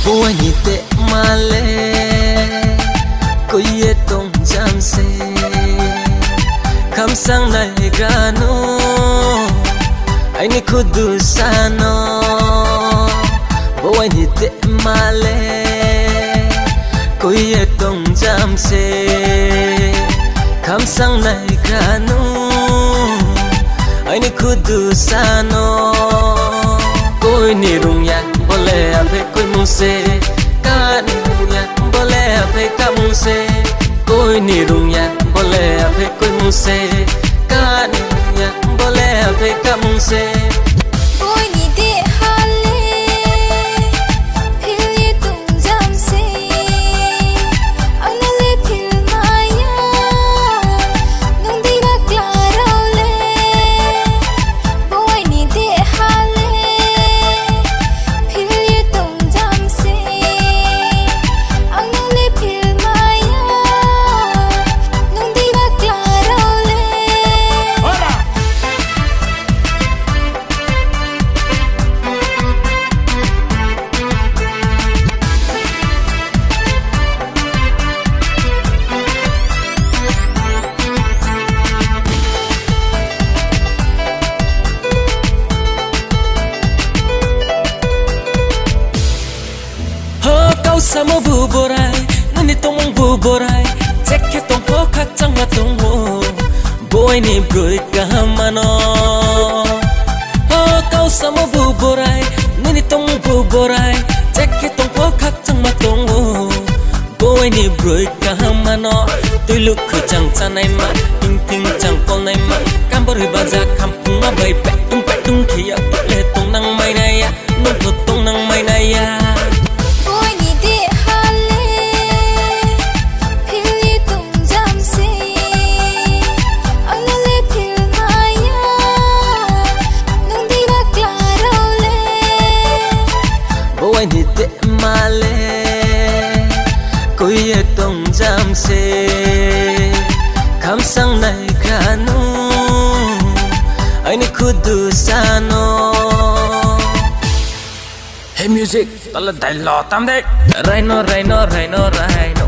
bố anh tệ mà lệ cô ye tông jam se khám sang này gano anh ấy kudu sano bố anh tệ mà lệ cô ye tông jam se khám sang này gano anh ấy kudu sano koi ni rung ya boleh ape koi muse ka ni rung ya boleh ape ka muse koi ni rung ya boleh ape koi muse ka ni rung ya boleh ape ka muse koi ni de hale phil ye tung jam se anale phil maya nung di ba klaro le koi ni de hale phil ye tung jam se anale phil maya nung di ba klaro le kau sama buborai nani tong buborai cek tong po khak chang ma tong ho boy ni broi ka mano kau sama buborai nani tong buborai cek tong po khak chang ma tong ho boy ni broi ka mano tui luk khu chang chanai ma ting ting chang kol nai ma kambor hi baja kampung ma bai pe tung khia le tong nang mai nai ya nong thu tong nang mai nai ya ni tệ mà lệ cô ye tông jam se khám sang này gano anh ấy kudu sano hey music tala dai lo tam dek raino